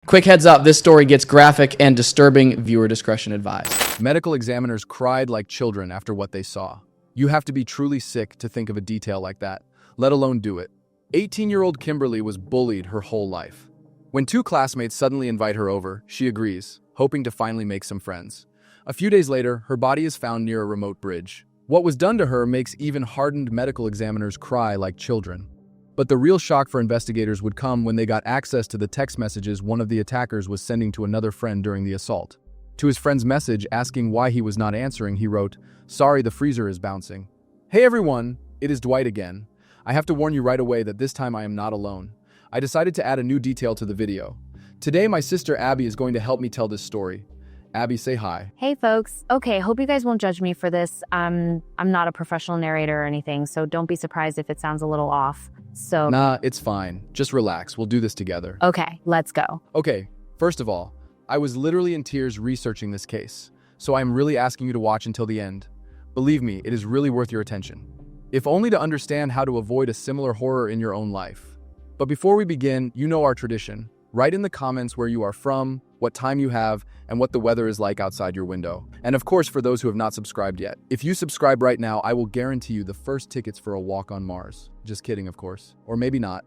Quick heads up, this story gets graphic and disturbing. Viewer discretion advised. Medical examiners cried like children after what they saw. You have to be truly sick to think of a detail like that, let alone do it. 18-year-old Kimberly was bullied her whole life. When two classmates suddenly invite her over, she agrees, hoping to finally make some friends. A few days later, her body is found near a remote bridge. What was done to her makes even hardened medical examiners cry like children. But the real shock for investigators would come when they got access to the text messages one of the attackers was sending to another friend during the assault. To his friend's message asking why he was not answering, he wrote, "Sorry, the freezer is bouncing. Hey everyone, it is Dwight again. I have to warn you right away that this time I am not alone. I decided to add a new detail to the video. Today my sister Abby is going to help me tell this story. Abby, say hi." Hey folks. Okay, hope you guys won't judge me for this. I'm not a professional narrator or anything, so don't be surprised if it sounds a little off. Nah, it's fine. Just relax. We'll do this together. Okay, let's go. Okay, first of all, I was literally in tears researching this case, so I'm really asking you to watch until the end. Believe me, it is really worth your attention. If only to understand how to avoid a similar horror in your own life. But before we begin, you know our tradition. Write in the comments where you are from, what time you have, and what the weather is like outside your window. And of course, for those who have not subscribed yet, if you subscribe right now, I will guarantee you the first tickets for a walk on Mars. Just kidding, of course. Or maybe not.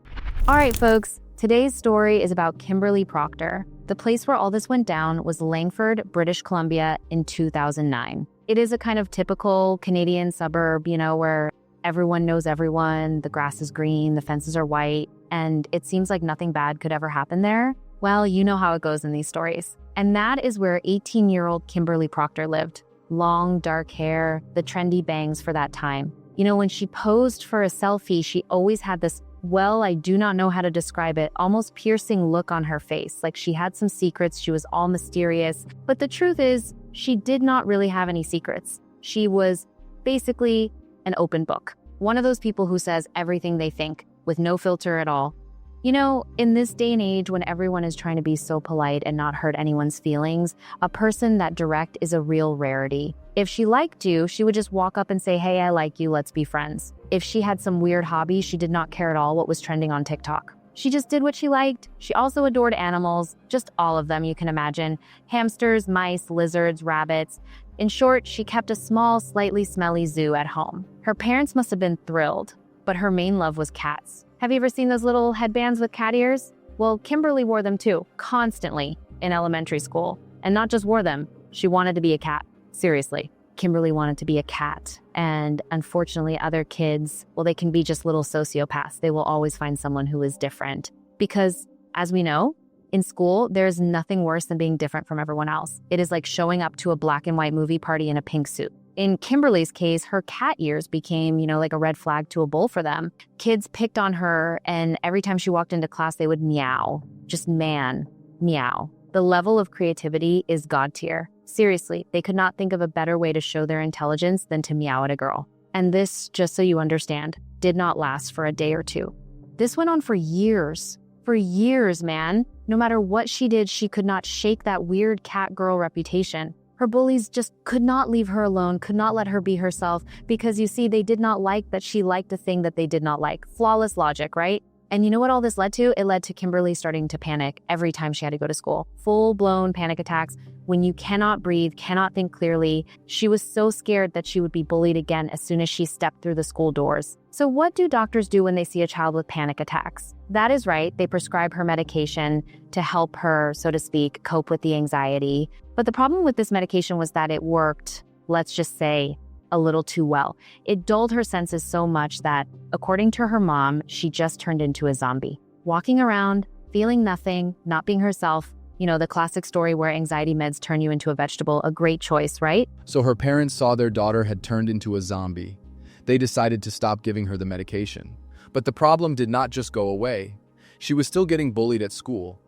All right, folks. Today's story is about Kimberly Proctor. The place where all this went down was Langford, British Columbia in 2009. It is a kind of typical Canadian suburb, where everyone knows everyone, the grass is green, the fences are white, and it seems like nothing bad could ever happen there. Well, you know how it goes in these stories. And that is where 18-year-old Kimberly Proctor lived. Long, dark hair, the trendy bangs for that time. When she posed for a selfie, she always had this, I do not know how to describe it, almost piercing look on her face. Like she had some secrets, she was all mysterious. But the truth is, she did not really have any secrets. She was basically an open book. One of those people who says everything they think with no filter at all. In this day and age when everyone is trying to be so polite and not hurt anyone's feelings, a person that direct is a real rarity. If she liked you, she would just walk up and say, "Hey, I like you, let's be friends." If she had some weird hobby, she did not care at all what was trending on TikTok. She just did what she liked. She also adored animals, just all of them you can imagine. Hamsters, mice, lizards, rabbits. In short, she kept a small, slightly smelly zoo at home. Her parents must have been thrilled, but her main love was cats. Have you ever seen those little headbands with cat ears? Well, Kimberly wore them too, constantly, in elementary school. And not just wore them, she wanted to be a cat. Seriously, Kimberly wanted to be a cat. And unfortunately, other kids, they can be just little sociopaths. They will always find someone who is different. Because, as we know, in school, there's nothing worse than being different from everyone else. It is like showing up to a black and white movie party in a pink suit. In Kimberly's case, her cat ears became, like a red flag to a bull for them. Kids picked on her, and every time she walked into class, they would meow. Just meow. The level of creativity is God tier. Seriously, they could not think of a better way to show their intelligence than to meow at a girl. And this, just so you understand, did not last for a day or two. This went on for years. For years, man. No matter what she did, she could not shake that weird cat girl reputation. Her bullies just could not leave her alone, could not let her be herself, because you see, they did not like that she liked a thing that they did not like. Flawless logic, right? And you know what all this led to? It led to Kimberly starting to panic every time she had to go to school. Full-blown panic attacks. When you cannot breathe, cannot think clearly. She was so scared that she would be bullied again as soon as she stepped through the school doors. So what do doctors do when they see a child with panic attacks? That is right, they prescribe her medication to help her, so to speak, cope with the anxiety. But the problem with this medication was that it worked, let's just say, a little too well. It dulled her senses so much that, according to her mom, she just turned into a zombie. Walking around, feeling nothing, not being herself. The classic story where anxiety meds turn you into a vegetable, a great choice, right? So her parents saw their daughter had turned into a zombie. They decided to stop giving her the medication. But the problem did not just go away. She was still getting bullied at school.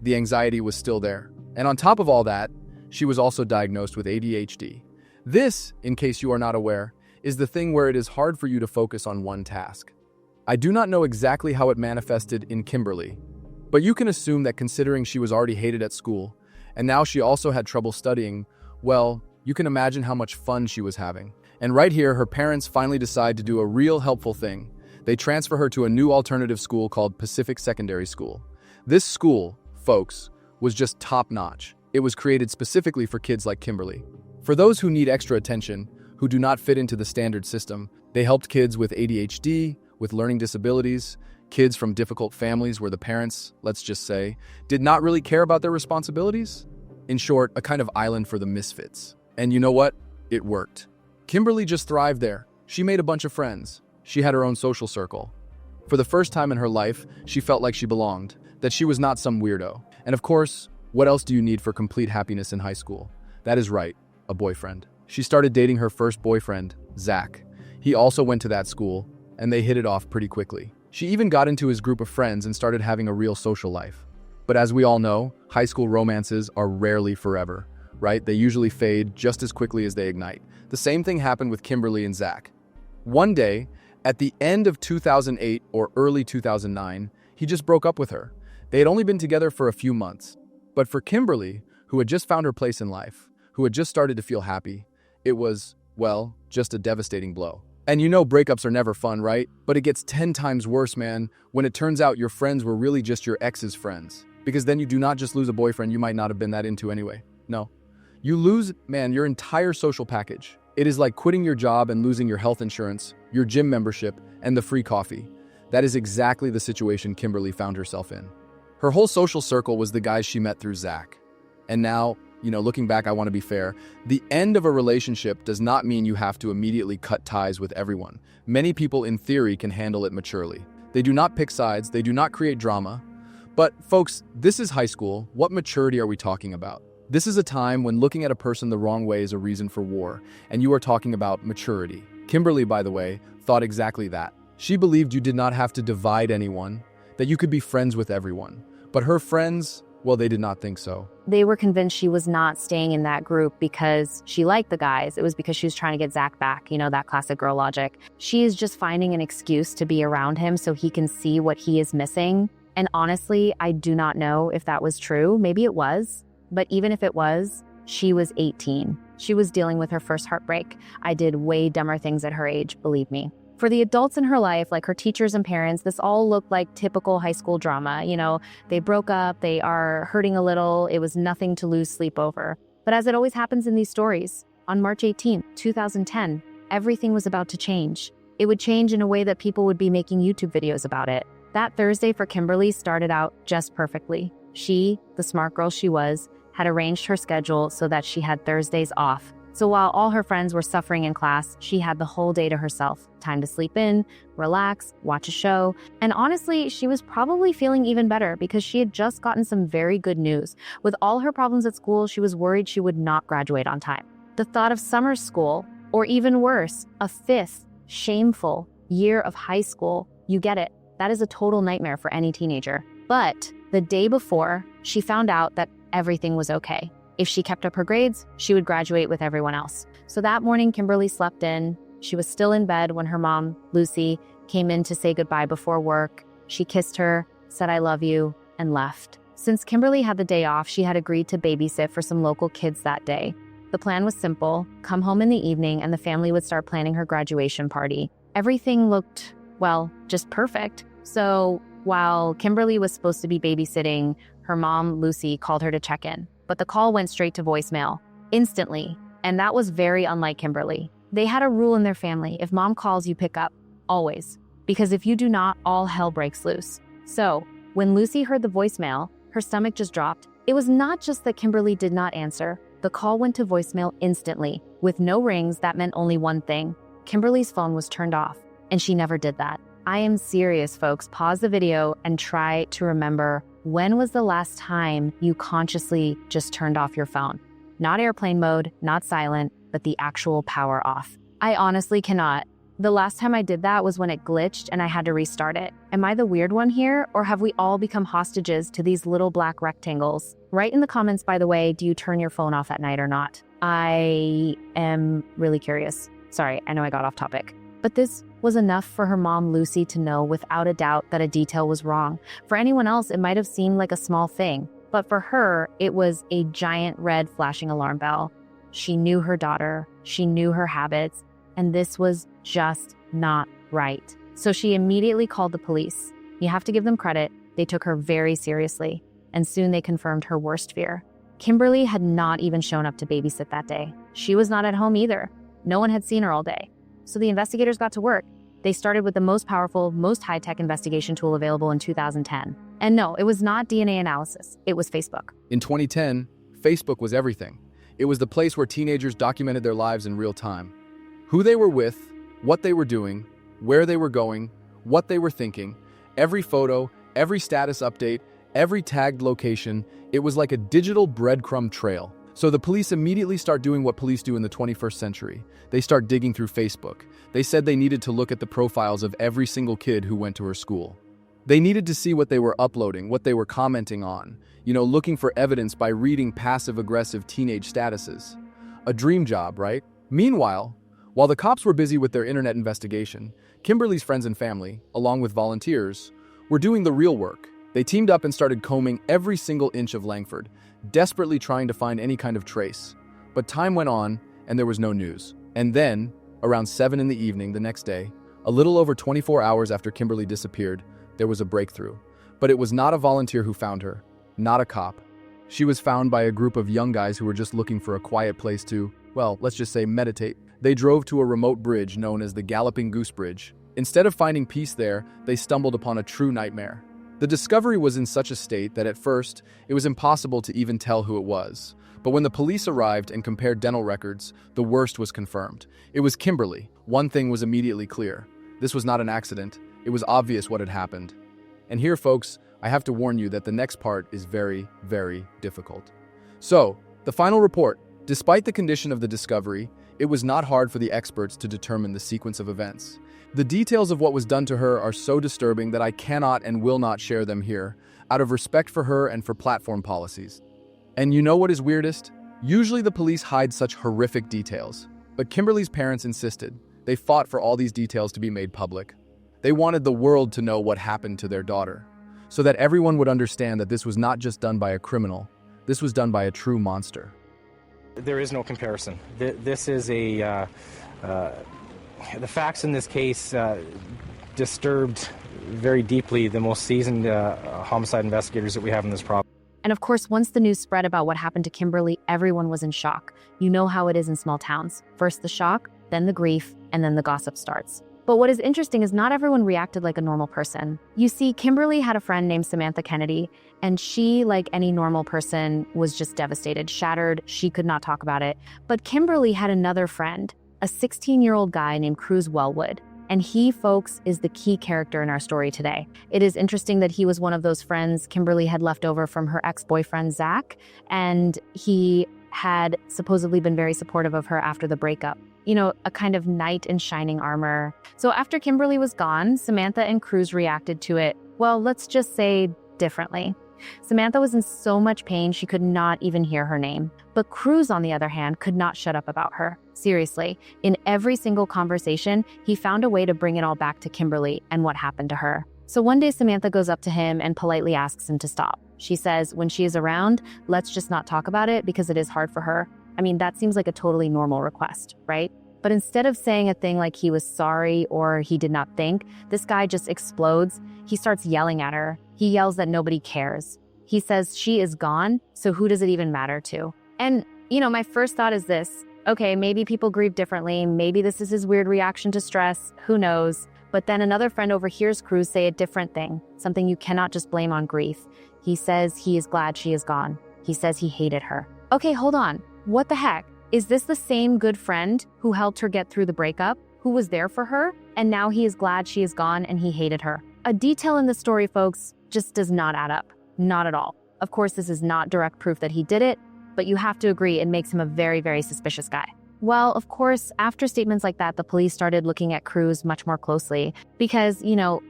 The anxiety was still there. And on top of all that, she was also diagnosed with ADHD. This, in case you are not aware, is the thing where it is hard for you to focus on one task. I do not know exactly how it manifested in Kimberly, but you can assume that considering she was already hated at school, and now she also had trouble studying, you can imagine how much fun she was having. And right here, her parents finally decide to do a real helpful thing. They transfer her to a new alternative school called Pacific Secondary School. This school, folks, was just top-notch. It was created specifically for kids like Kimberly. For those who need extra attention, who do not fit into the standard system, they helped kids with ADHD, with learning disabilities, kids from difficult families where the parents, let's just say, did not really care about their responsibilities. In short, a kind of island for the misfits. And you know what? It worked. Kimberly just thrived there. She made a bunch of friends. She had her own social circle. For the first time in her life, she felt like she belonged, that she was not some weirdo. And of course, what else do you need for complete happiness in high school? That is right, a boyfriend. She started dating her first boyfriend, Zach. He also went to that school, and they hit it off pretty quickly. She even got into his group of friends and started having a real social life. But as we all know, high school romances are rarely forever, right? They usually fade just as quickly as they ignite. The same thing happened with Kimberly and Zach. One day, at the end of 2008 or early 2009, he just broke up with her. They had only been together for a few months. But for Kimberly, who had just found her place in life, who had just started to feel happy, it was, well, just a devastating blow. And you know breakups are never fun, right? But it gets 10 times worse, man, when it turns out your friends were really just your ex's friends. Because then you do not just lose a boyfriend you might not have been that into anyway. No. You lose, man, your entire social package. It is like quitting your job and losing your health insurance, your gym membership, and the free coffee. That is exactly the situation Kimberly found herself in. Her whole social circle was the guys she met through Zach. And now, looking back, I want to be fair. The end of a relationship does not mean you have to immediately cut ties with everyone. Many people, in theory, can handle it maturely. They do not pick sides, they do not create drama. But, folks, this is high school. What maturity are we talking about? This is a time when looking at a person the wrong way is a reason for war, and you are talking about maturity. Kimberly, by the way, thought exactly that. She believed you did not have to divide anyone, that you could be friends with everyone. But her friends, well, they did not think so. They were convinced she was not staying in that group because she liked the guys. It was because she was trying to get Zach back, that classic girl logic. She is just finding an excuse to be around him so he can see what he is missing. And honestly, I do not know if that was true. Maybe it was. But even if it was, she was 18. She was dealing with her first heartbreak. I did way dumber things at her age, believe me. For the adults in her life, like her teachers and parents, this all looked like typical high school drama. They broke up, they are hurting a little, it was nothing to lose sleep over. But as it always happens in these stories, on March 18th, 2010, everything was about to change. It would change in a way that people would be making YouTube videos about it. That Thursday for Kimberly started out just perfectly. She, the smart girl she was, had arranged her schedule so that she had Thursdays off. So while all her friends were suffering in class, she had the whole day to herself. Time to sleep in, relax, watch a show. And honestly, she was probably feeling even better because she had just gotten some very good news. With all her problems at school, she was worried she would not graduate on time. The thought of summer school, or even worse, a fifth, shameful year of high school, you get it. That is a total nightmare for any teenager. But the day before, she found out that everything was okay. If she kept up her grades, she would graduate with everyone else. So that morning, Kimberly slept in. She was still in bed when her mom, Lucy, came in to say goodbye before work. She kissed her, said, "I love you," and left. Since Kimberly had the day off, she had agreed to babysit for some local kids that day. The plan was simple: come home in the evening and the family would start planning her graduation party. Everything looked, well, just perfect. So while Kimberly was supposed to be babysitting, her mom, Lucy, called her to check in. But the call went straight to voicemail, instantly, and that was very unlike Kimberly. They had a rule in their family: if mom calls, you pick up, always. Because if you do not, all hell breaks loose. So, when Lucy heard the voicemail, her stomach just dropped. It was not just that Kimberly did not answer. The call went to voicemail instantly. With no rings, that meant only one thing: Kimberly's phone was turned off, and she never did that. I am serious, folks. Pause the video and try to remember, when was the last time you consciously just turned off your phone? Not airplane mode, not silent, but the actual power off. I honestly cannot. The last time I did that was when it glitched and I had to restart it. Am I the weird one here, or have we all become hostages to these little black rectangles? Write in the comments, by the way, do you turn your phone off at night or not? I am really curious. Sorry, I know I got off topic. But this was enough for her mom, Lucy, to know without a doubt that a detail was wrong. For anyone else, it might have seemed like a small thing, but for her, it was a giant red flashing alarm bell. She knew her daughter, she knew her habits, and this was just not right. So she immediately called the police. You have to give them credit, they took her very seriously. and soon they confirmed her worst fear. Kimberly had not even shown up to babysit that day. She was not at home either. No one had seen her all day. So the investigators got to work. They started with the most powerful, most high-tech investigation tool available in 2010. And no, it was not DNA analysis. It was Facebook. In 2010, Facebook was everything. It was the place where teenagers documented their lives in real time. Who they were with, what they were doing, where they were going, what they were thinking, every photo, every status update, every tagged location. It was like a digital breadcrumb trail. So the police immediately start doing what police do in the 21st century. They start digging through Facebook. They said they needed to look at the profiles of every single kid who went to her school. They needed to see what they were uploading, what they were commenting on, looking for evidence by reading passive-aggressive teenage statuses. A dream job, right? Meanwhile, while the cops were busy with their internet investigation, Kimberly's friends and family, along with volunteers, were doing the real work. They teamed up and started combing every single inch of Langford, desperately trying to find any kind of trace. But time went on, and there was no news. And then, around 7 in the evening the next day, a little over 24 hours after Kimberly disappeared, there was a breakthrough. But it was not a volunteer who found her, not a cop. She was found by a group of young guys who were just looking for a quiet place to, well, let's just say meditate. They drove to a remote bridge known as the Galloping Goose Bridge. Instead of finding peace there, they stumbled upon a true nightmare. The discovery was in such a state that at first, it was impossible to even tell who it was. But when the police arrived and compared dental records, the worst was confirmed. It was Kimberly. One thing was immediately clear. This was not an accident. It was obvious what had happened. And here, folks, I have to warn you that the next part is very, very difficult. So, the final report. Despite the condition of the discovery, it was not hard for the experts to determine the sequence of events. The details of what was done to her are so disturbing that I cannot and will not share them here, out of respect for her and for platform policies. And you know what is weirdest? Usually the police hide such horrific details, but Kimberly's parents insisted. They fought for all these details to be made public. They wanted the world to know what happened to their daughter, so that everyone would understand that this was not just done by a criminal, this was done by a true monster. There is no comparison. This is the facts in this case disturbed very deeply the most seasoned homicide investigators that we have in this province. And of course, once the news spread about what happened to Kimberly, everyone was in shock. You know how it is in small towns. First the shock, then the grief, and then the gossip starts. But what is interesting is not everyone reacted like a normal person. You see, Kimberly had a friend named Samantha Kennedy, and she, like any normal person, was just devastated, shattered. She could not talk about it. But Kimberly had another friend, a 16-year-old guy named Cruz. And he, folks, is the key character in our story today. It is interesting that he was one of those friends Kimberly had left over from her ex-boyfriend, Zach, and he had supposedly been very supportive of her after the breakup. A kind of knight in shining armor. So after Kimberly was gone, Samantha and Cruz reacted to it, well, let's just say differently. Samantha was in so much pain she could not even hear her name. But Cruz, on the other hand, could not shut up about her. Seriously, in every single conversation, he found a way to bring it all back to Kimberly and what happened to her. So one day Samantha goes up to him and politely asks him to stop. She says, when she is around, let's just not talk about it because it is hard for her. I mean, that seems like a totally normal request, right? But instead of saying a thing like he was sorry or he did not think, this guy just explodes. He starts yelling at her. He yells that nobody cares. He says she is gone, so who does it even matter to? And, my first thought is this. Okay, maybe people grieve differently. Maybe this is his weird reaction to stress. Who knows? But then another friend overhears Cruz say a different thing, something you cannot just blame on grief. He says he is glad she is gone. He says he hated her. Okay, hold on. What the heck? Is this the same good friend who helped her get through the breakup, who was there for her, and now he is glad she is gone and he hated her? A detail in the story, folks, just does not add up. Not at all. Of course, this is not direct proof that he did it, but you have to agree it makes him a very, very suspicious guy. Well, of course, after statements like that, the police started looking at Cruz much more closely because,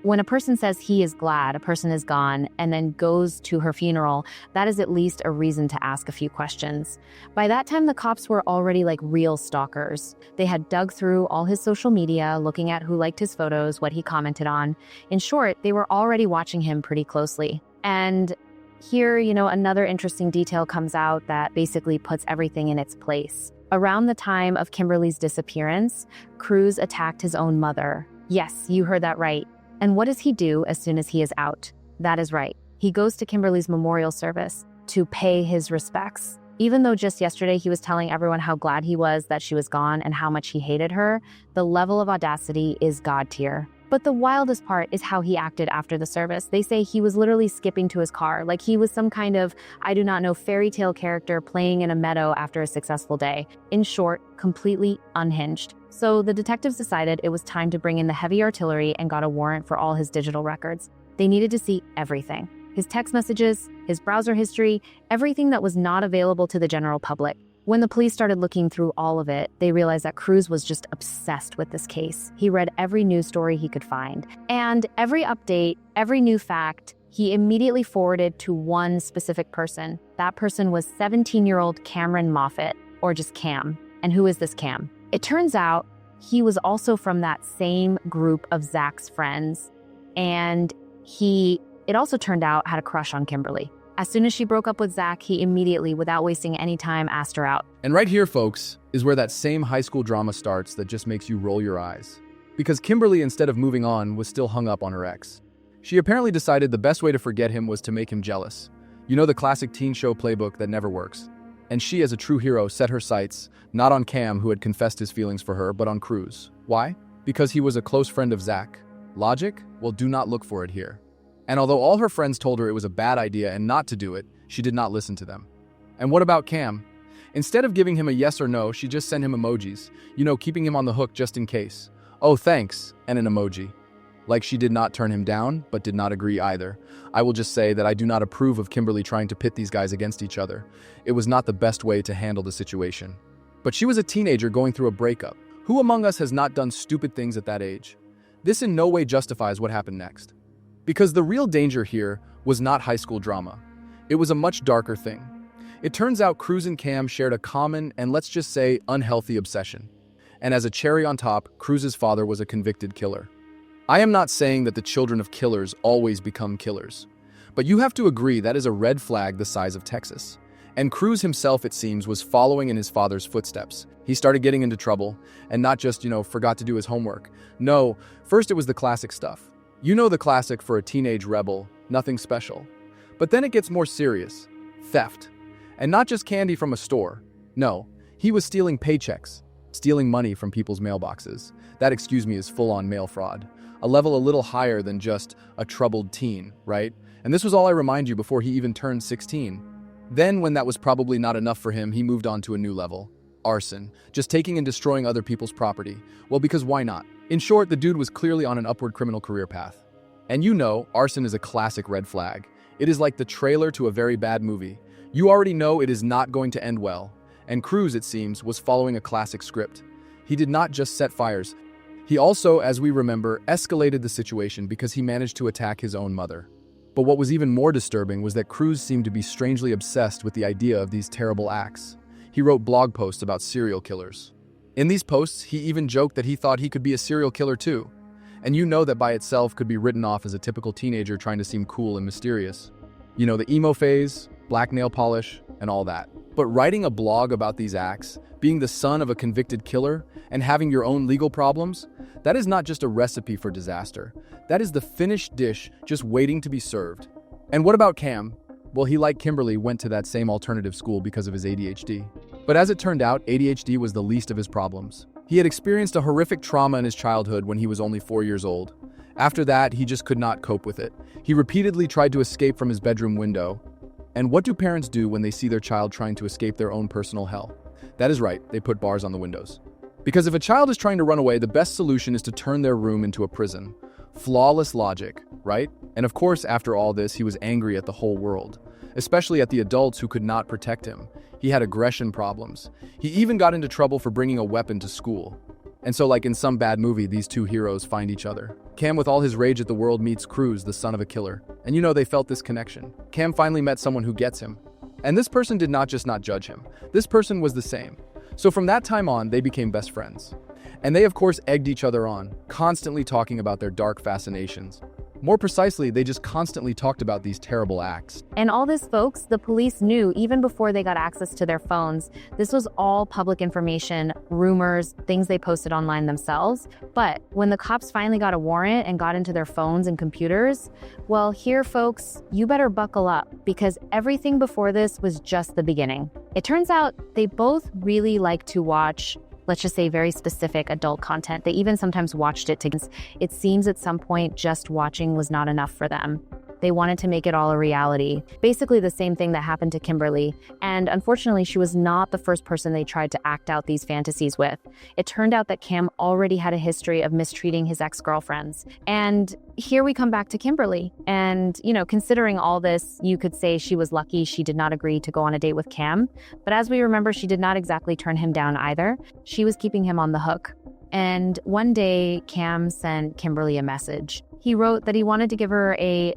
when a person says he is glad a person is gone and then goes to her funeral, that is at least a reason to ask a few questions. By that time, the cops were already like real stalkers. They had dug through all his social media, looking at who liked his photos, what he commented on. In short, they were already watching him pretty closely. And here, another interesting detail comes out that basically puts everything in its place. Around the time of Kimberly's disappearance, Cruz attacked his own mother. Yes, you heard that right. And what does he do as soon as he is out? That is right. He goes to Kimberly's memorial service to pay his respects. Even though just yesterday he was telling everyone how glad he was that she was gone and how much he hated her, the level of audacity is God tier. But the wildest part is how he acted after the service. They say he was literally skipping to his car, like he was some kind of, I do not know, fairy tale character playing in a meadow after a successful day. In short, completely unhinged. So the detectives decided it was time to bring in the heavy artillery and got a warrant for all his digital records. They needed to see everything. His text messages, his browser history, everything that was not available to the general public. When the police started looking through all of it, they realized that Cruz was just obsessed with this case. He read every news story he could find. And every update, every new fact, he immediately forwarded to one specific person. That person was 17-year-old Cameron Moffat, or just Cam. And who is this Cam? It turns out he was also from that same group of Zach's friends. And it also turned out, had a crush on Kimberly. As soon as she broke up with Zach, he immediately, without wasting any time, asked her out. And right here, folks, is where that same high school drama starts that just makes you roll your eyes. Because Kimberly, instead of moving on, was still hung up on her ex. She apparently decided the best way to forget him was to make him jealous. You know, the classic teen show playbook that never works. And she, as a true hero, set her sights, not on Cam, who had confessed his feelings for her, but on Cruz. Why? Because he was a close friend of Zach. Logic? Well, do not look for it here. And although all her friends told her it was a bad idea and not to do it, she did not listen to them. And what about Cam? Instead of giving him a yes or no, she just sent him emojis, keeping him on the hook just in case. Oh, thanks, and an emoji. Like she did not turn him down, but did not agree either. I will just say that I do not approve of Kimberly trying to pit these guys against each other. It was not the best way to handle the situation. But she was a teenager going through a breakup. Who among us has not done stupid things at that age? This in no way justifies what happened next. Because the real danger here was not high school drama. It was a much darker thing. It turns out Cruz and Cam shared a common and, let's just say, unhealthy obsession. And as a cherry on top, Cruz's father was a convicted killer. I am not saying that the children of killers always become killers, but you have to agree that is a red flag the size of Texas. And Cruz himself, it seems, was following in his father's footsteps. He started getting into trouble, and not just, forgot to do his homework. No, first it was the classic stuff. You know the classic for a teenage rebel, nothing special. But then it gets more serious. Theft. And not just candy from a store. No, he was stealing paychecks, stealing money from people's mailboxes. That, is full-on mail fraud. A level a little higher than just a troubled teen, right? And this was all I remind you before he even turned 16. Then, when that was probably not enough for him, he moved on to a new level. Arson. Just taking and destroying other people's property. Well, because why not? In short, the dude was clearly on an upward criminal career path. And arson is a classic red flag. It is like the trailer to a very bad movie. You already know it is not going to end well. And Cruz, it seems, was following a classic script. He did not just set fires. He also, as we remember, escalated the situation because he managed to attack his own mother. But what was even more disturbing was that Cruz seemed to be strangely obsessed with the idea of these terrible acts. He wrote blog posts about serial killers. In these posts, he even joked that he thought he could be a serial killer too. And that by itself could be written off as a typical teenager trying to seem cool and mysterious. The emo phase, black nail polish, and all that. But writing a blog about these acts, being the son of a convicted killer, and having your own legal problems, that is not just a recipe for disaster. That is the finished dish just waiting to be served. And what about Cam? Well, he, like Kimberly, went to that same alternative school because of his ADHD. But as it turned out, ADHD was the least of his problems. He had experienced a horrific trauma in his childhood when he was only 4 years old. After that, he just could not cope with it. He repeatedly tried to escape from his bedroom window. And what do parents do when they see their child trying to escape their own personal hell? That is right, they put bars on the windows. Because if a child is trying to run away, the best solution is to turn their room into a prison. Flawless logic, right? And of course, after all this, he was angry at the whole world, especially at the adults who could not protect him. He had aggression problems. He even got into trouble for bringing a weapon to school. And so, like in some bad movie, these two heroes find each other. Cam, with all his rage at the world, meets Cruz, the son of a killer. And they felt this connection. Cam finally met someone who gets him. And this person did not just not judge him. This person was the same. So from that time on, they became best friends. And they, of course, egged each other on, constantly talking about their dark fascinations. More precisely, they just constantly talked about these terrible acts. And all this, folks, the police knew even before they got access to their phones. This was all public information, rumors, things they posted online themselves. But when the cops finally got a warrant and got into their phones and computers, well, here, folks, you better buckle up, because everything before this was just the beginning. It turns out they both really like to watch, let's just say, very specific adult content. They even sometimes watched it together. It seems at some point just watching was not enough for them. They wanted to make it all a reality. Basically the same thing that happened to Kimberly. And unfortunately, she was not the first person they tried to act out these fantasies with. It turned out that Cam already had a history of mistreating his ex-girlfriends. And here we come back to Kimberly. And, considering all this, you could say she was lucky she did not agree to go on a date with Cam. But as we remember, she did not exactly turn him down either. She was keeping him on the hook. And one day, Cam sent Kimberly a message. He wrote that he wanted to give her a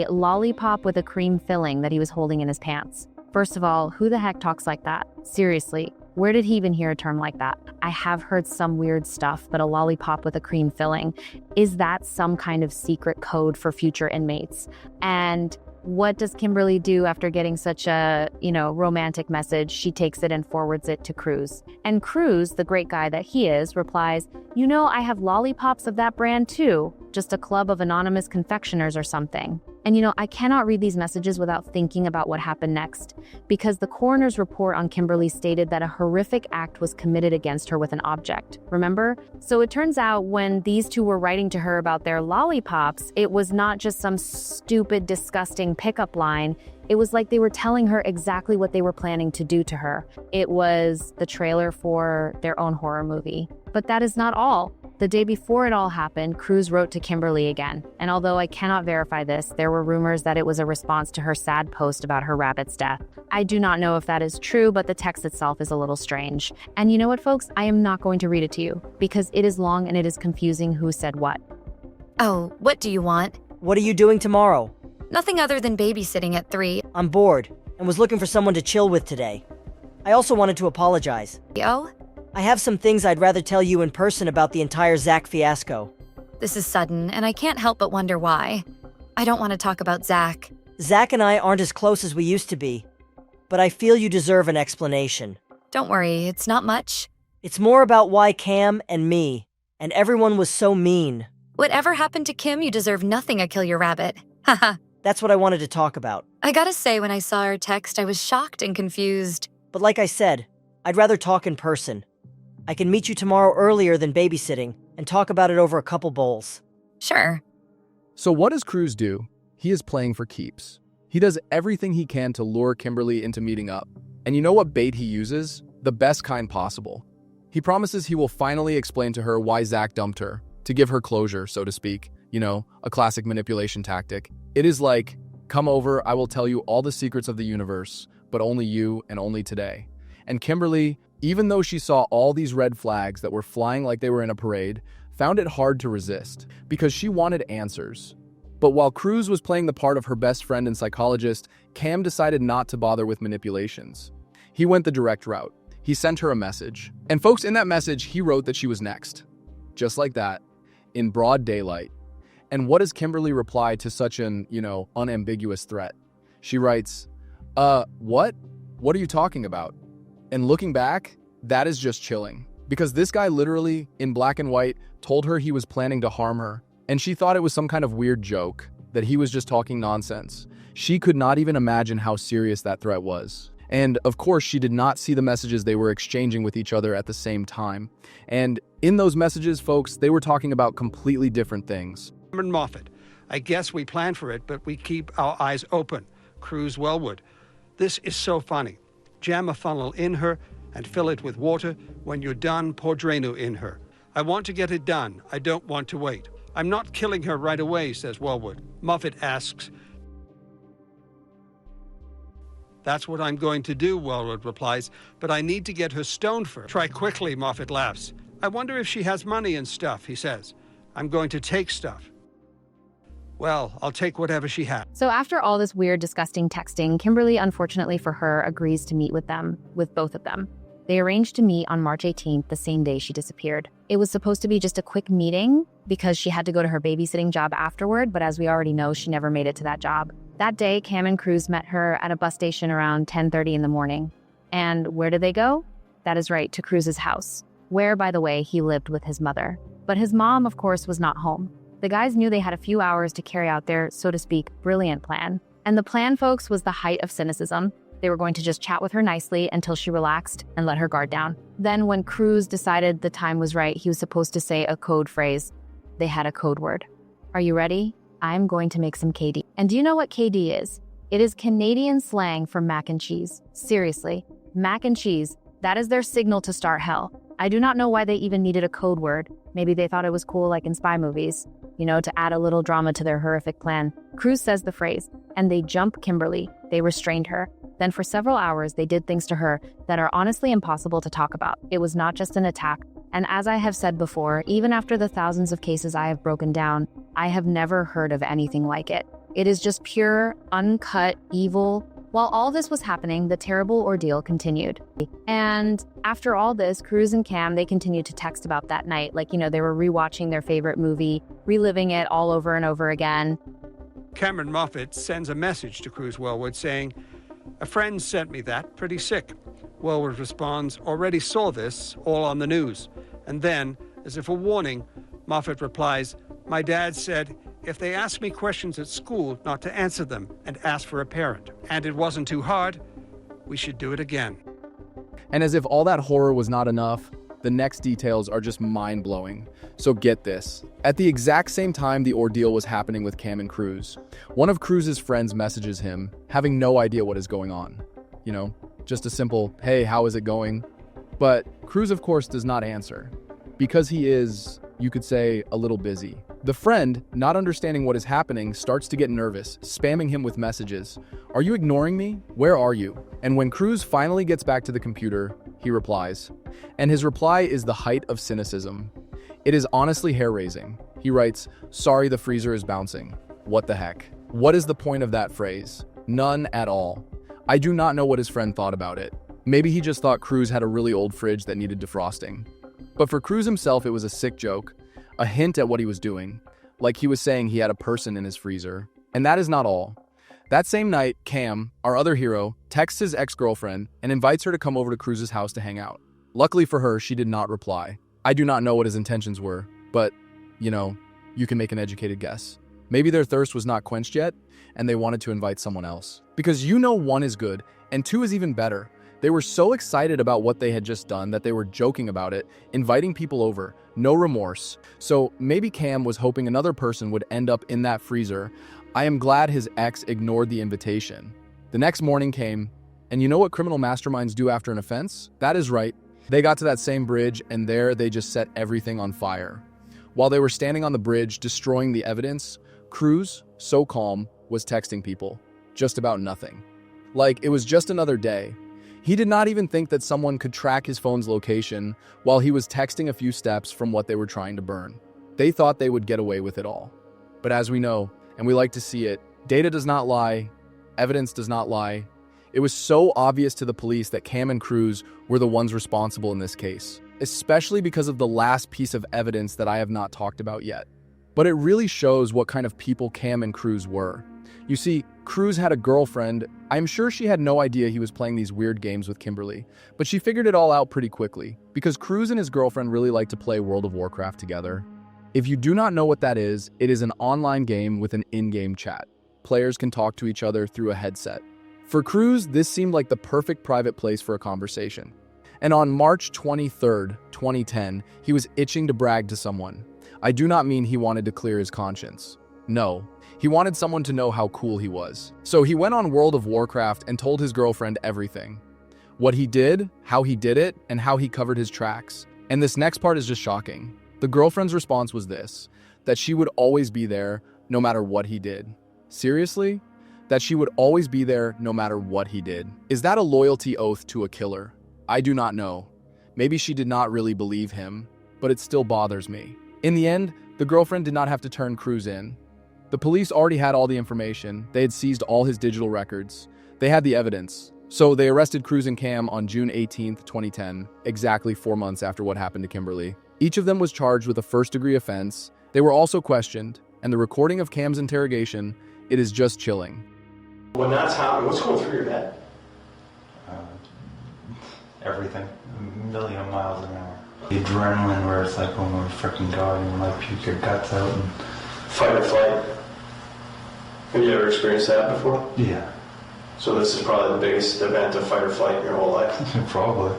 lollipop with a cream filling that he was holding in his pants. First of all, who the heck talks like that? Seriously, where did he even hear a term like that? I have heard some weird stuff, but a lollipop with a cream filling, is that some kind of secret code for future inmates? And what does Kimberly do after getting such a, romantic message? She takes it and forwards it to Cruz. And Cruz, the great guy that he is, replies, I have lollipops of that brand too. Just a club of anonymous confectioners or something. And I cannot read these messages without thinking about what happened next, because the coroner's report on Kimberly stated that a horrific act was committed against her with an object. Remember? So it turns out when these two were writing to her about their lollipops, it was not just some stupid, disgusting pickup line. It was like they were telling her exactly what they were planning to do to her. It was the trailer for their own horror movie. But that is not all. The day before it all happened, Cruz wrote to Kimberly again. And although I cannot verify this, there were rumors that it was a response to her sad post about her rabbit's death. I do not know if that is true, but the text itself is a little strange. And you know what, folks? I am not going to read it to you, because it is long and it is confusing who said what. Oh, what do you want? What are you doing tomorrow? Nothing other than babysitting at 3. I'm bored and was looking for someone to chill with today. I also wanted to apologize. Oh? I have some things I'd rather tell you in person about the entire Zach fiasco. This is sudden, and I can't help but wonder why. I don't want to talk about Zach. Zach and I aren't as close as we used to be, but I feel you deserve an explanation. Don't worry, it's not much. It's more about why Cam and me and everyone was so mean. Whatever happened to Kim, you deserve nothing. I kill your rabbit. Haha. That's what I wanted to talk about. I gotta say, when I saw her text, I was shocked and confused. But like I said, I'd rather talk in person. I can meet you tomorrow earlier than babysitting and talk about it over a couple bowls. Sure. So what does Cruz do? He is playing for keeps. He does everything he can to lure Kimberly into meeting up. And you know what bait he uses? The best kind possible. He promises he will finally explain to her why Zach dumped her, to give her closure, so to speak. A classic manipulation tactic. It is like, come over, I will tell you all the secrets of the universe, but only you and only today. And Kimberly, even though she saw all these red flags that were flying like they were in a parade, found it hard to resist, because she wanted answers. But while Cruz was playing the part of her best friend and psychologist, Cam decided not to bother with manipulations. He went the direct route. He sent her a message. And folks, in that message, he wrote that she was next. Just like that, in broad daylight. And what does Kimberly reply to such an, unambiguous threat? She writes, what? What are you talking about? And looking back, that is just chilling. Because this guy literally, in black and white, told her he was planning to harm her. And she thought it was some kind of weird joke, that he was just talking nonsense. She could not even imagine how serious that threat was. And of course, she did not see the messages they were exchanging with each other at the same time. And in those messages, folks, they were talking about completely different things. Moffat. I guess we plan for it, but we keep our eyes open. Cruz Wellwood. This is so funny. Jam a funnel in her and fill it with water. When you're done, pour Drano in her. I want to get it done. I don't want to wait. I'm not killing her right away, says Wellwood. Moffat asks. That's what I'm going to do, Wellwood replies, but I need to get her stoned first. Try quickly, Moffat laughs. I wonder if she has money and stuff, he says. I'm going to take stuff. Well, I'll take whatever she has. So after all this weird, disgusting texting, Kimberly, unfortunately for her, agrees to meet with both of them. They arranged to meet on March 18th, the same day she disappeared. It was supposed to be just a quick meeting because she had to go to her babysitting job afterward, but as we already know, she never made it to that job. That day, Cam and Cruz met her at a bus station around 10:30 in the morning. And where did they go? That is right, to Cruz's house, where, by the way, he lived with his mother. But his mom, of course, was not home. The guys knew they had a few hours to carry out their, so to speak, brilliant plan. And the plan, folks, was the height of cynicism. They were going to just chat with her nicely until she relaxed and let her guard down. Then when Cruz decided the time was right, he was supposed to say a code phrase. They had a code word. Are you ready? I'm going to make some KD. And do you know what KD is? It is Canadian slang for mac and cheese. Seriously, mac and cheese. That is their signal to start hell. I do not know why they even needed a code word. Maybe they thought it was cool like in spy movies, to add a little drama to their horrific plan. Cruz says the phrase, and they jump Kimberly. They restrained her. Then for several hours, they did things to her that are honestly impossible to talk about. It was not just an attack. And as I have said before, even after the thousands of cases I have broken down, I have never heard of anything like it. It is just pure, uncut evil. While all this was happening, the terrible ordeal continued. And after all this, Cruz and Cam, they continued to text about that night. They were rewatching their favorite movie, reliving it all over and over again. Cameron Moffat sends a message to Cruz Wellwood saying, "A friend sent me that, pretty sick." Wellwood responds, "Already saw this, all on the news." And then, as if a warning, Moffat replies, "My dad said, if they ask me questions at school, not to answer them and ask for a parent. And it wasn't too hard. We should do it again." And as if all that horror was not enough, the next details are just mind-blowing. So get this. At the exact same time the ordeal was happening with Cam and Cruz, one of Cruz's friends messages him, having no idea what is going on. Just a simple, "Hey, how is it going?" But Cruz, of course, does not answer, because he is, you could say, a little busy. The friend, not understanding what is happening, starts to get nervous, spamming him with messages. "Are you ignoring me? Where are you?" And when Cruz finally gets back to the computer, he replies. And his reply is the height of cynicism. It is honestly hair-raising. He writes, "Sorry, the freezer is bouncing." What the heck? What is the point of that phrase? None at all. I do not know what his friend thought about it. Maybe he just thought Cruz had a really old fridge that needed defrosting. But for Cruz himself, it was a sick joke, a hint at what he was doing, like he was saying he had a person in his freezer. And that is not all. That same night, Cam, our other hero, texts his ex-girlfriend and invites her to come over to Cruz's house to hang out. Luckily for her, she did not reply. I do not know what his intentions were, but, you can make an educated guess. Maybe their thirst was not quenched yet, and they wanted to invite someone else. Because one is good, and two is even better. They were so excited about what they had just done that they were joking about it, inviting people over, no remorse. So maybe Cam was hoping another person would end up in that freezer. I am glad his ex ignored the invitation. The next morning came, and you know what criminal masterminds do after an offense? That is right. They got to that same bridge, and there they just set everything on fire. While they were standing on the bridge, destroying the evidence, Cruz, so calm, was texting people. Just about nothing. Like it was just another day. He did not even think that someone could track his phone's location while he was texting a few steps from what they were trying to burn. They thought they would get away with it all. But as we know, and we like to see it, data does not lie, evidence does not lie. It was so obvious to the police that Cam and Cruz were the ones responsible in this case, especially because of the last piece of evidence that I have not talked about yet. But it really shows what kind of people Cam and Cruz were. You see, Cruz had a girlfriend. I'm sure she had no idea he was playing these weird games with Kimberly, but she figured it all out pretty quickly, because Cruz and his girlfriend really like to play World of Warcraft together. If you do not know what that is, it is an online game with an in-game chat. Players can talk to each other through a headset. For Cruz, this seemed like the perfect private place for a conversation. And on March 23rd, 2010, he was itching to brag to someone. I do not mean he wanted to clear his conscience. No, he wanted someone to know how cool he was. So he went on World of Warcraft and told his girlfriend everything. What he did, how he did it, and how he covered his tracks. And this next part is just shocking. The girlfriend's response was this, that she would always be there no matter what he did. Seriously? That she would always be there no matter what he did. Is that a loyalty oath to a killer? I do not know. Maybe she did not really believe him, but it still bothers me. In the end, the girlfriend did not have to turn Cruz in. The police already had all the information. They had seized all his digital records. They had the evidence. So they arrested Cruz and Cam on June 18th, 2010, exactly 4 months after what happened to Kimberly. Each of them was charged with a first-degree offense. They were also questioned, and the recording of Cam's interrogation, it is just chilling. When that's happening, what's going through your head? Everything. A million miles an hour. The adrenaline where it's like, oh my freaking god, and you might puke your guts out. And Fight or flight. Have you ever experienced that before? yeah, So this is probably the biggest event of fight or flight in your whole life. probably.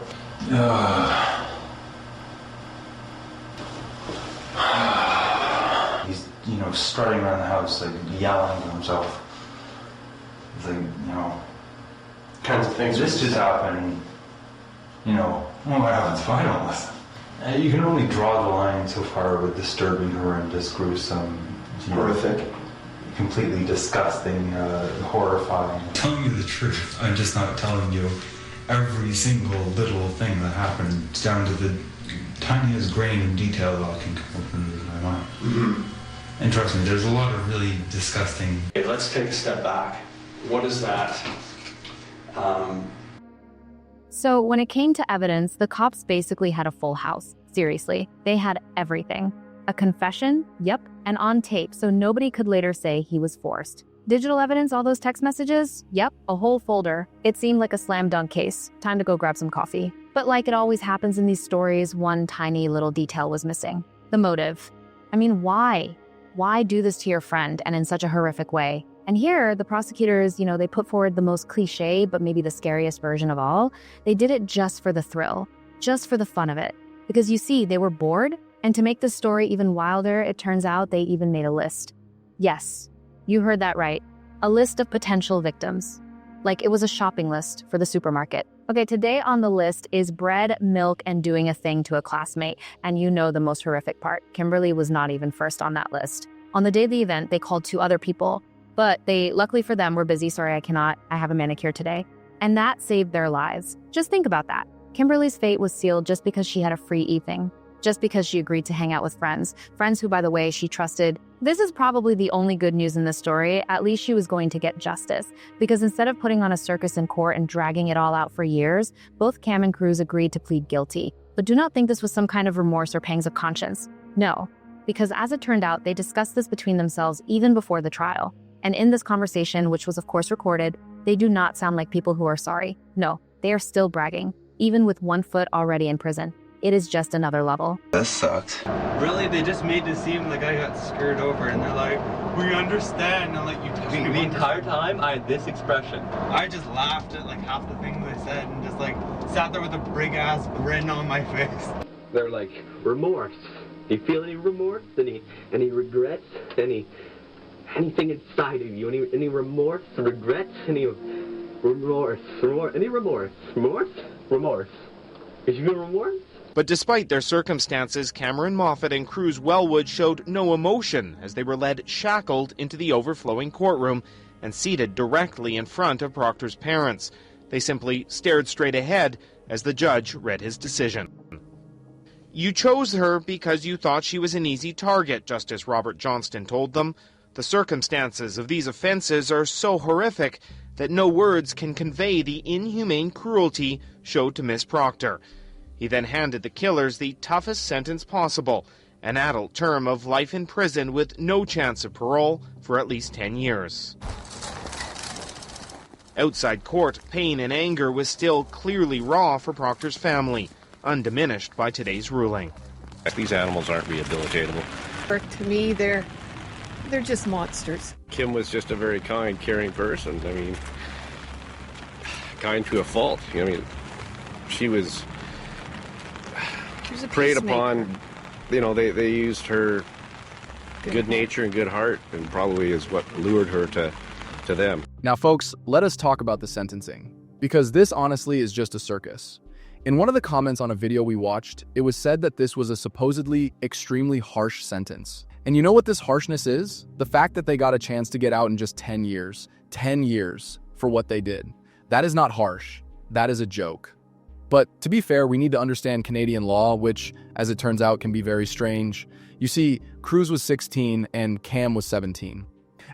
He's, strutting around the house, like, yelling to himself. It's like, Kinds of things. this just happened, what happens if I don't listen? You can only draw the line so far with disturbing, horrendous, gruesome, Horrific. completely disgusting, horrifying. Telling you the truth, I'm just not telling you every single little thing that happened down to the tiniest grain of detail that I can come up into my mind. Mm-hmm. And trust me, there's a lot of really disgusting. Okay, let's take a step back. What is that? So when it came to evidence, the cops basically had a full house. Seriously, they had everything. A confession? Yep. And on tape, so nobody could later say he was forced. Digital evidence, all those text messages? Yep, a whole folder. It seemed like a slam dunk case. Time to go grab some coffee. But like it always happens in these stories, one tiny little detail was missing. The motive. I mean, why? Why do this to your friend and in such a horrific way? And here, the prosecutors, they put forward the most cliche, but maybe the scariest version of all. They did it just for the thrill, just for the fun of it. Because you see, they were bored. And to make the story even wilder, it turns out they even made a list. Yes, you heard that right. A list of potential victims. Like it was a shopping list for the supermarket. Okay, today on the list is bread, milk, and doing a thing to a classmate. And you know the most horrific part. Kimberly was not even first on that list. On the day of the event, they called 2 other people. But they, luckily for them, were busy. Sorry, I cannot. I have a manicure today. And that saved their lives. Just think about that. Kimberly's fate was sealed just because she had a free evening. Just because she agreed to hang out with friends. Friends who, by the way, she trusted. This is probably the only good news in this story. At least she was going to get justice. Because instead of putting on a circus in court and dragging it all out for years, both Cam and Cruz agreed to plead guilty. But do not think this was some kind of remorse or pangs of conscience. No. Because as it turned out, they discussed this between themselves even before the trial. And in this conversation, which was of course recorded, they do not sound like people who are sorry. No, they are still bragging, even with 1 foot already in prison. It is just another level. That sucked. Really, they just made it seem like I got screwed over, and they're like, "We understand." I'm like, "You touched me." The entire time, I had this expression. I just laughed at like half the things they said, and just like sat there with a big ass grin on my face. They're like, remorse. Do you feel any remorse? Any regrets? Anything inside of you? Any remorse? Regrets? Any remorse? Any remorse? Remorse? Did you feel remorse? But despite their circumstances, Cameron Moffat and Cruz Wellwood showed no emotion as they were led shackled into the overflowing courtroom and seated directly in front of Proctor's parents. They simply stared straight ahead as the judge read his decision. You chose her because you thought she was an easy target, Justice Robert Johnston told them. The circumstances of these offenses are so horrific that no words can convey the inhumane cruelty showed to Miss Proctor. He then handed the killers the toughest sentence possible, an adult term of life in prison with no chance of parole for at least 10 years. Outside court, pain and anger was still clearly raw for Proctor's family, undiminished by today's ruling. These animals aren't rehabilitatable. To me, they're just monsters. Kim was just a very kind, caring person. I mean, kind to a fault. I mean, she was preyed upon. They used her good nature and good heart, and probably is what lured her to them. Now, folks, let us talk about the sentencing, because this honestly is just a circus. In one of the comments on a video we watched, it was said that this was a supposedly extremely harsh sentence. And you know what this harshness is? The fact that they got a chance to get out in just 10 years. 10 years for what they did. That is not harsh. That is a joke. But to be fair, we need to understand Canadian law, which, as it turns out, can be very strange. You see, Cruz was 16 and Cam was 17.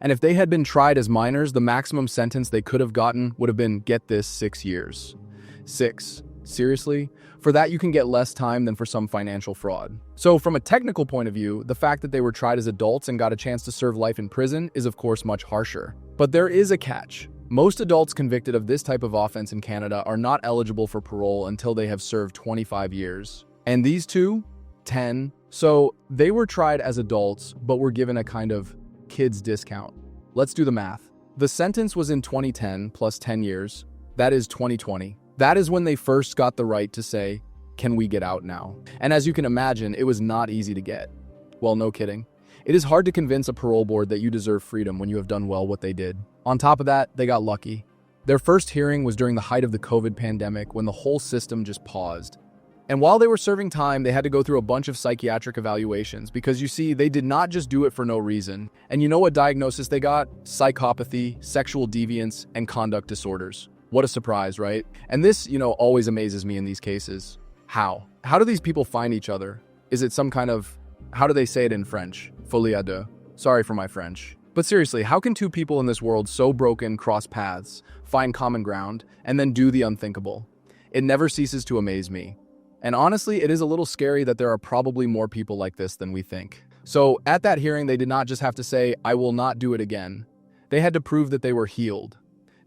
And if they had been tried as minors, the maximum sentence they could have gotten would have been, get this, 6 years. 6. Seriously? For that, you can get less time than for some financial fraud. So from a technical point of view, the fact that they were tried as adults and got a chance to serve life in prison is of course much harsher. But there is a catch. Most adults convicted of this type of offense in Canada are not eligible for parole until they have served 25 years. And these two, 10. So they were tried as adults, but were given a kind of kids discount. Let's do the math. The sentence was in 2010 plus 10 years. That is 2020. That is when they first got the right to say, can we get out now? And as you can imagine, it was not easy to get. Well, no kidding. It is hard to convince a parole board that you deserve freedom when you have done well what they did. On top of that, they got lucky. Their first hearing was during the height of the COVID pandemic when the whole system just paused. And while they were serving time, they had to go through a bunch of psychiatric evaluations because you see, they did not just do it for no reason. And you know what diagnosis they got? Psychopathy, sexual deviance, and conduct disorders. What a surprise, right? And this, always amazes me in these cases. How? How do these people find each other? Is it some kind of, how do they say it in French? Folie à deux. Sorry for my French. But seriously, how can two people in this world so broken cross paths, find common ground, and then do the unthinkable? It never ceases to amaze me. And honestly, it is a little scary that there are probably more people like this than we think. So at that hearing, they did not just have to say, I will not do it again. They had to prove that they were healed,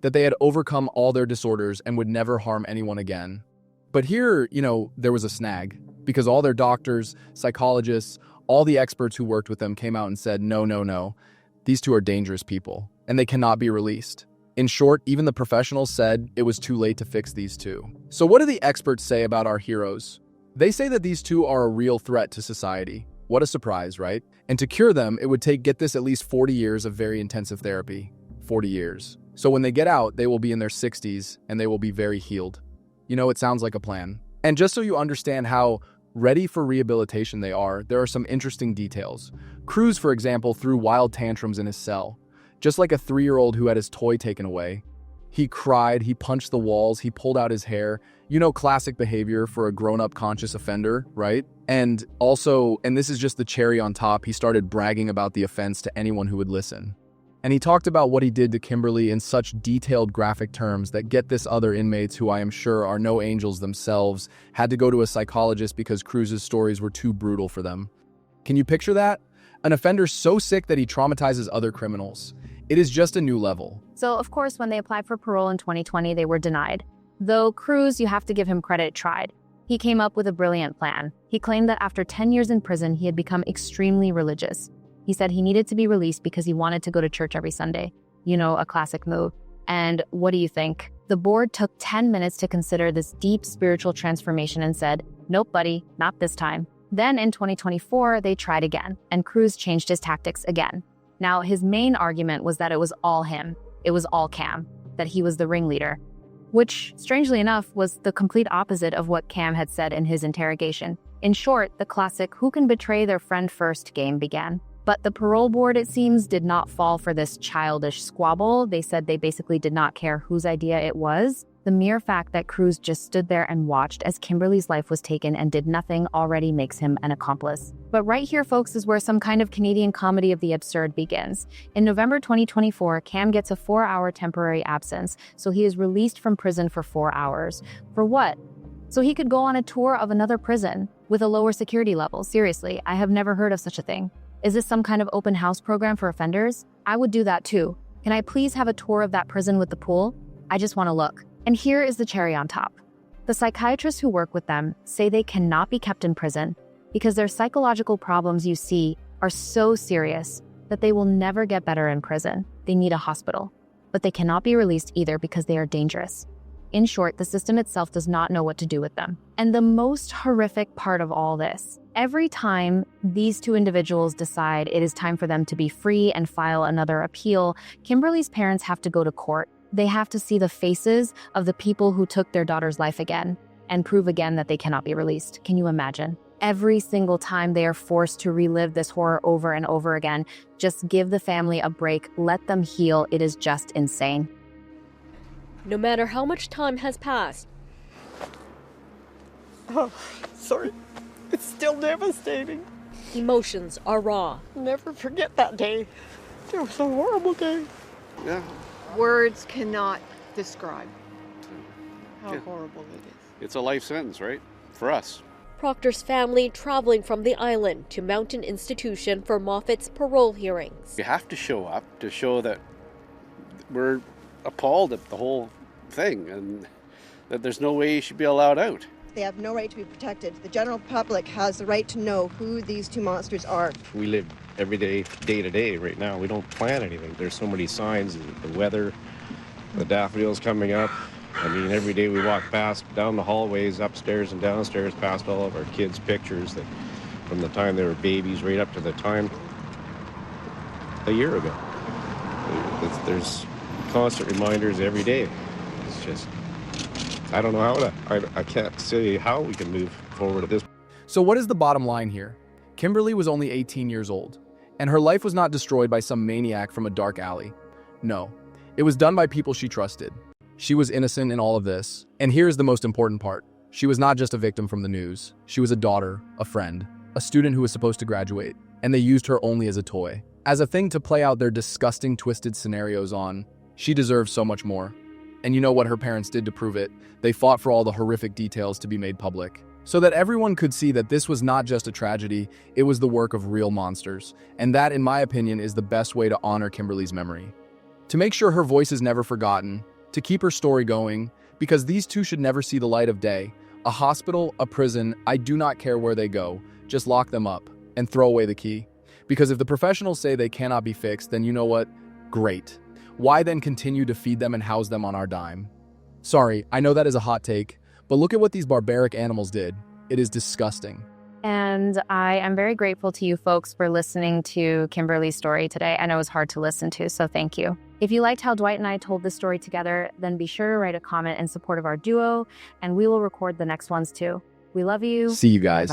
that they had overcome all their disorders and would never harm anyone again. But here, there was a snag, because all their doctors, psychologists, all the experts who worked with them came out and said, no, these two are dangerous people, and they cannot be released. In short, even the professionals said it was too late to fix these two. So what do the experts say about our heroes? They say that these two are a real threat to society. What a surprise, right? And to cure them, it would take, get this, at least 40 years of very intensive therapy. 40 years. So when they get out, they will be in their 60s, and they will be very healed. It sounds like a plan. And just so you understand how ready for rehabilitation they are, there are some interesting details. Cruz, for example, threw wild tantrums in his cell. Just like a 3-year-old who had his toy taken away. He cried, he punched the walls, he pulled out his hair. Classic behavior for a grown-up conscious offender, right? And also, and this is just the cherry on top, he started bragging about the offense to anyone who would listen. And he talked about what he did to Kimberly in such detailed graphic terms that, get this, other inmates, who I am sure are no angels themselves, had to go to a psychologist because Cruz's stories were too brutal for them. Can you picture that? An offender so sick that he traumatizes other criminals. It is just a new level. So, of course, when they applied for parole in 2020, they were denied. Though Cruz, you have to give him credit, tried. He came up with a brilliant plan. He claimed that after 10 years in prison, he had become extremely religious. He said he needed to be released because he wanted to go to church every Sunday. A classic move. And what do you think? The board took 10 minutes to consider this deep spiritual transformation and said, nope, buddy, not this time. Then in 2024, they tried again, and Cruz changed his tactics again. Now, his main argument was that it was all him. It was all Cam, that he was the ringleader, which, strangely enough, was the complete opposite of what Cam had said in his interrogation. In short, the classic who can betray their friend first game began. But the parole board, it seems, did not fall for this childish squabble. They said they basically did not care whose idea it was. The mere fact that Cruz just stood there and watched as Kimberly's life was taken and did nothing already makes him an accomplice. But right here, folks, is where some kind of Canadian comedy of the absurd begins. In November 2024, Cam gets a 4-hour temporary absence, so he is released from prison for 4 hours. For what? So he could go on a tour of another prison with a lower security level. Seriously, I have never heard of such a thing. Is this some kind of open house program for offenders? I would do that too. Can I please have a tour of that prison with the pool? I just want to look. And here is the cherry on top. The psychiatrists who work with them say they cannot be kept in prison because their psychological problems, you see, are so serious that they will never get better in prison. They need a hospital. But they cannot be released either because they are dangerous. In short, the system itself does not know what to do with them. And the most horrific part of all this, every time these two individuals decide it is time for them to be free and file another appeal, Kimberly's parents have to go to court. They have to see the faces of the people who took their daughter's life again and prove again that they cannot be released. Can you imagine? Every single time they are forced to relive this horror over and over again. Just give the family a break. Let them heal. It is just insane. No matter how much time has passed. Oh, sorry. It's still devastating. Emotions are raw. Never forget that day. They're so horrible, guys. Yeah. Words cannot describe how Yeah. horrible it is. It's a life sentence, right? For us. Proctor's family traveling from the island to Mountain Institution for Moffat's parole hearings. You have to show up to show that we're appalled at the whole thing and that there's no way he should be allowed out. They have no right to be protected. The general public has the right to know who these two monsters are. We live every day, day to day right now. We don't plan anything. There's so many signs, the weather, the daffodils coming up. I mean, every day we walk past, down the hallways, upstairs and downstairs, past all of our kids' pictures that from the time they were babies right up to the time a year ago. There's constant reminders every day. It's just, I don't know how to, I can't say how we can move forward at this. So what is the bottom line here? Kimberly was only 18 years old, and her life was not destroyed by some maniac from a dark alley. No, it was done by people she trusted. She was innocent in all of this. And here's the most important part. She was not just a victim from the news. She was a daughter, a friend, a student who was supposed to graduate, and they used her only as a toy, as a thing to play out their disgusting, twisted scenarios on. She deserves so much more. And you know what her parents did to prove it? They fought for all the horrific details to be made public, so that everyone could see that this was not just a tragedy, it was the work of real monsters. And that, in my opinion, is the best way to honor Kimberly's memory. To make sure her voice is never forgotten, to keep her story going, because these two should never see the light of day. A hospital, a prison, I do not care where they go, just lock them up and throw away the key. Because if the professionals say they cannot be fixed, then you know what? Great. Why then continue to feed them and house them on our dime? Sorry, I know that is a hot take, but look at what these barbaric animals did. It is disgusting. And I am very grateful to you folks for listening to Kimberly's story today. I know it was hard to listen to, so thank you. If you liked how Dwight and I told this story together, then be sure to write a comment in support of our duo, and we will record the next ones too. We love you. See you guys.